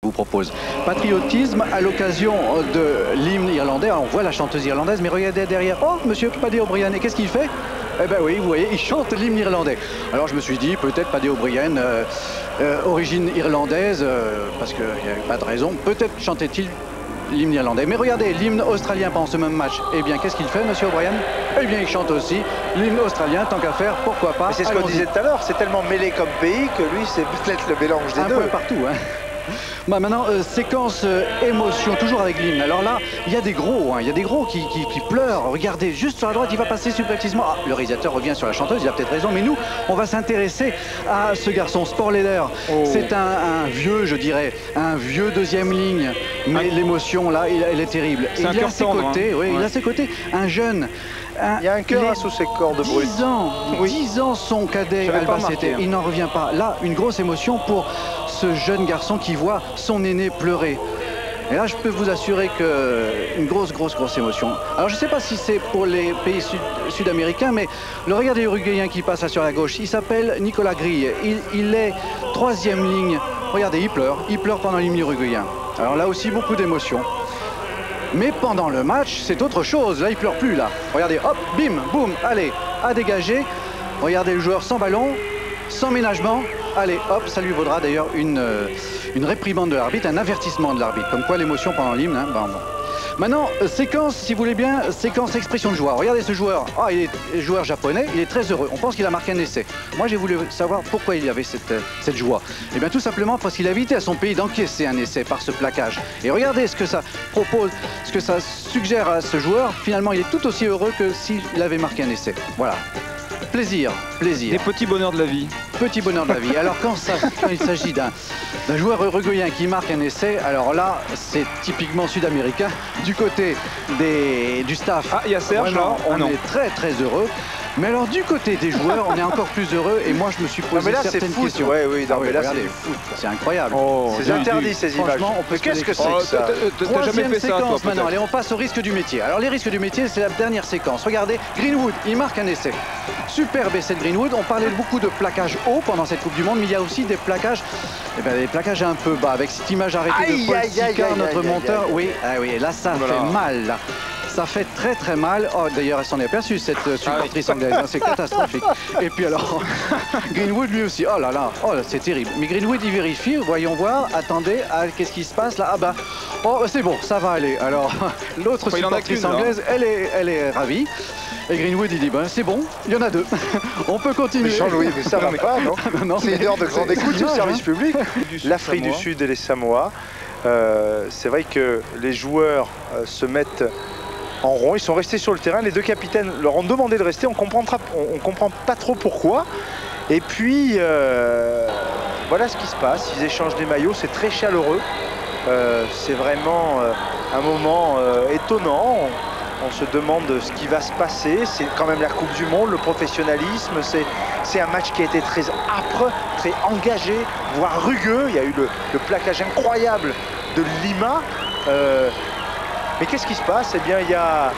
vous propose. Patriotisme à l'occasion de l'hymne irlandais. Alors, on voit la chanteuse irlandaise, mais regardez derrière. Oh, monsieur Paddy O'Brien, et qu'est-ce qu'il fait? Eh ben oui, vous voyez, il chante l'hymne irlandais. Alors je me suis dit, peut-être Paddy O'Brien, origine irlandaise, parce qu'il n'y avait pas de raison, peut-être chantait-il l'hymne irlandais. Mais regardez, l'hymne australien pendant ce même match, eh bien, qu'est-ce qu'il fait, monsieur O'Brien? Eh bien, il chante aussi l'hymne australien, tant qu'à faire, pourquoi pas. C'est ce qu'on disait tout à l'heure, c'est tellement mêlé comme pays que lui, c'est peut-être le mélange des deux. Un peu partout, hein. Bah maintenant, séquence émotion, toujours avec l'hymne. Alors là, il y a des gros, hein, il y a des gros qui pleurent. Regardez, juste sur la droite, il va passer subrepticement. Ah, le réalisateur revient sur la chanteuse, il a peut-être raison, mais nous, on va s'intéresser à ce garçon, Sportleder. Oh. C'est un vieux, je dirais, un vieux deuxième ligne. Mais l'émotion, là, elle est terrible. Et il a à ses côtés, oui, il a à ses côtés un jeune. Il y a un cœur sous ses cordes brutes. 10 ans, oui. 10 ans son cadet Albacete, il n'en revient pas. Là, une grosse émotion pour ce jeune garçon qui voit son aîné pleurer. Et là, je peux vous assurer qu'une grosse émotion. Alors, je ne sais pas si c'est pour les pays sud-américains, mais le regardez uruguayen qui passe là sur la gauche, il s'appelle Nicolas Grille. Il est 3e ligne. Regardez, il pleure pendant l'hymne uruguayen. Alors là aussi, beaucoup d'émotions. Mais pendant le match, c'est autre chose. Là, il pleure plus, là. Regardez, hop, bim, boum, allez, à dégager. Regardez le joueur sans ballon, sans ménagement. Allez, hop, ça lui vaudra d'ailleurs une réprimande de l'arbitre, un avertissement de l'arbitre. Comme quoi, l'émotion pendant l'hymne, hein, bon. Maintenant, séquence, si vous voulez bien, séquence expression de joie. Regardez ce joueur. Ah, il est joueur japonais, il est très heureux. On pense qu'il a marqué un essai. Moi, j'ai voulu savoir pourquoi il avait cette joie. Eh bien, tout simplement parce qu'il a évité à son pays d'encaisser un essai par ce plaquage. Et regardez ce que ça propose, ce que ça suggère à ce joueur. Finalement, il est tout aussi heureux que s'il avait marqué un essai. Voilà. Plaisir. Des petits bonheurs de la vie. Petit bonheur de la vie. Alors quand il s'agit d'un joueur uruguayen qui marque un essai, alors là, c'est typiquement sud-américain. Du côté du staff, ah, il y a Serge, là, on est très heureux. Mais alors du côté des joueurs, on est encore plus heureux. Et moi, je me suis posé certaines questions. Oui, non, mais là, c'est du foot. C'est incroyable. Oh, c'est interdit ces images. Qu'est-ce que c'est que ça? T'as jamais fait ça, toi, maintenant. Allez, on passe au risque du métier. Alors les risques du métier, c'est la dernière séquence. Regardez, Greenwood, il marque un essai. Superbe essai de Greenwood. On parlait beaucoup de plaquage haut pendant cette Coupe du Monde, mais il y a aussi des plaquages, des plaquages un peu bas. Avec cette image arrêtée de Paul Sicard, notre monteur. Oui, là, ça fait mal. Là. Ça fait très mal. Oh, d'ailleurs, elle s'en est aperçue, cette supportrice anglaise. C'est catastrophique. Et puis alors, Greenwood lui aussi. Oh là, c'est terrible. Mais Greenwood, il vérifie. Voyons voir. Attendez, qu'est-ce qui se passe là? Ah bah, oh, c'est bon, ça va aller. Alors, l'autre supportrice anglaise, elle est ravie. Et Greenwood, il dit, ben c'est bon, il y en a 2. On peut continuer. Mais Jean-Louis, mais ça va pas, non, non c'est une heure de grande écoute du service public. L'Afrique du Sud et les Samoa. C'est vrai que les joueurs se mettent en rond, ils sont restés sur le terrain, les 2 capitaines leur ont demandé de rester, on comprend pas trop pourquoi. Et puis voilà ce qui se passe, ils échangent des maillots, c'est très chaleureux, c'est vraiment un moment étonnant. On se demande ce qui va se passer, c'est quand même la Coupe du Monde, le professionnalisme, c'est un match qui a été très âpre, très engagé, voire rugueux. Il y a eu le plaquage incroyable de Lima. Mais qu'est-ce qui se passe? Eh bien, il y a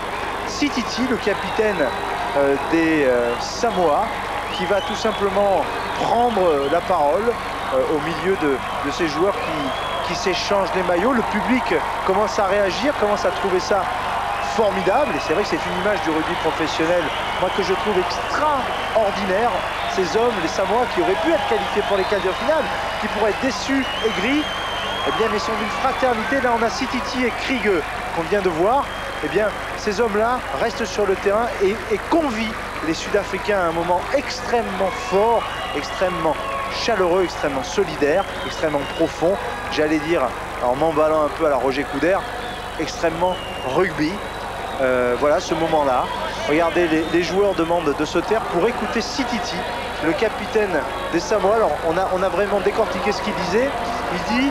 Sititi, le capitaine des Samoa, qui va tout simplement prendre la parole au milieu de ces joueurs qui s'échangent les maillots. Le public commence à réagir, commence à trouver ça formidable. Et c'est vrai que c'est une image du rugby professionnel, moi, que je trouve extraordinaire. Ces hommes, les Samoa, qui auraient pu être qualifiés pour les quarts de finale, qui pourraient être déçus, aigris, eh bien, mais sont d'une fraternité. Là, on a Sititi et Kriege qu'on vient de voir. Eh bien, ces hommes-là restent sur le terrain et convient les Sud-Africains à un moment extrêmement fort, extrêmement chaleureux, extrêmement solidaire, extrêmement profond. J'allais dire, en m'emballant un peu à la Roger Coudert, extrêmement rugby. Voilà ce moment-là. Regardez, les joueurs demandent de se taire pour écouter Sititi, le capitaine des Samoa. Alors, on a vraiment décortiqué ce qu'il disait. Il dit,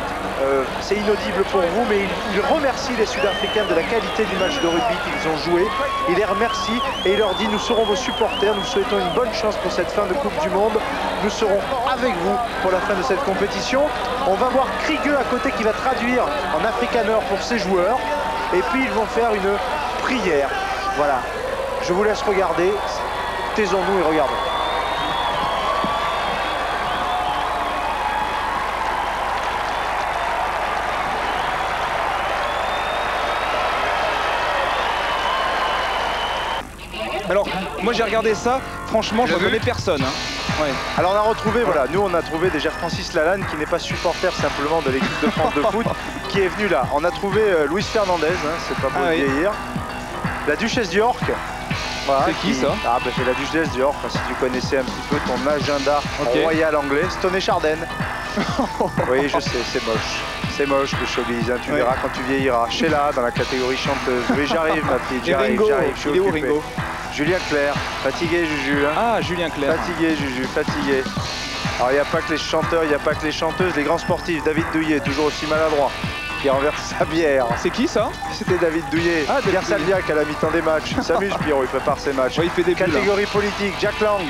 c'est inaudible pour vous, mais il remercie les Sud-Africains de la qualité du match de rugby qu'ils ont joué. Il les remercie et il leur dit, nous serons vos supporters, nous souhaitons une bonne chance pour cette fin de Coupe du Monde. Nous serons avec vous pour la fin de cette compétition. On va voir Kriege à côté qui va traduire en afrikaner pour ses joueurs. Et puis ils vont faire une prière. Voilà. Je vous laisse regarder. Taisons-nous et regardons. Alors, moi j'ai regardé ça, franchement, je reconnais personne. Hein. Ouais. Alors on a retrouvé, voilà, nous on a trouvé déjà Francis Lalanne qui n'est pas supporter simplement de l'équipe de France de foot, qui est venu là. On a trouvé Luis Fernandez, hein, c'est pas beau de vieillir. La Duchesse d'York. Voilà, c'est qui ça? Ah bah c'est la Duchesse d'York, si tu connaissais un petit peu ton agenda royal anglais. Stoney Chardin. Oui, je sais, c'est moche. C'est moche le showbiz, hein, tu verras quand tu vieilliras. Sheila dans la catégorie chanteuse. Oui, j'arrive ma petite, j'arrive, je suis occupé. Ringo. Julien Clerc, fatigué Juju. Hein. Ah, Julien Clerc. Fatigué Juju, fatigué. Alors il n'y a pas que les chanteurs, il n'y a pas que les chanteuses, les grands sportifs. David Douillet, toujours aussi maladroit, qui renverse sa bière. C'est qui ça? C'était David Douillet. Ah, Pierre Salviac à la mi-temps des matchs. Il s'amuse Pierrot, il prépare ses matchs. Ouais, il fait des bulles, catégorie politique, Jack Lang.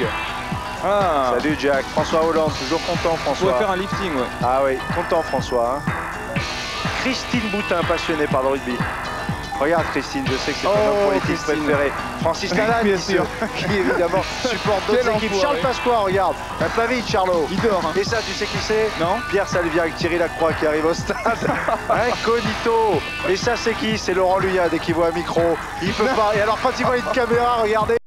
Ah. Salut Jack. François Hollande, toujours content François. On va faire un lifting, ouais. Ah oui, content François. Hein. Christine Boutin, passionnée par le rugby. Regarde Christine, je sais que c'est ton homme politique préféré. Francis Lalanne, bien sûr, qui évidemment supporte d'autres équipes. Charles Pasqua, regarde, un pas vite Charlot. Il dort. Hein. Et ça, tu sais qui c'est? Non. Pierre Salviac, Thierry Lacroix qui arrive au stade. Incognito. Et ça, c'est qui? C'est Laurent Luyat, dès qu'il voit un micro. Il peut pas. Et alors, quand il voit une caméra, regardez,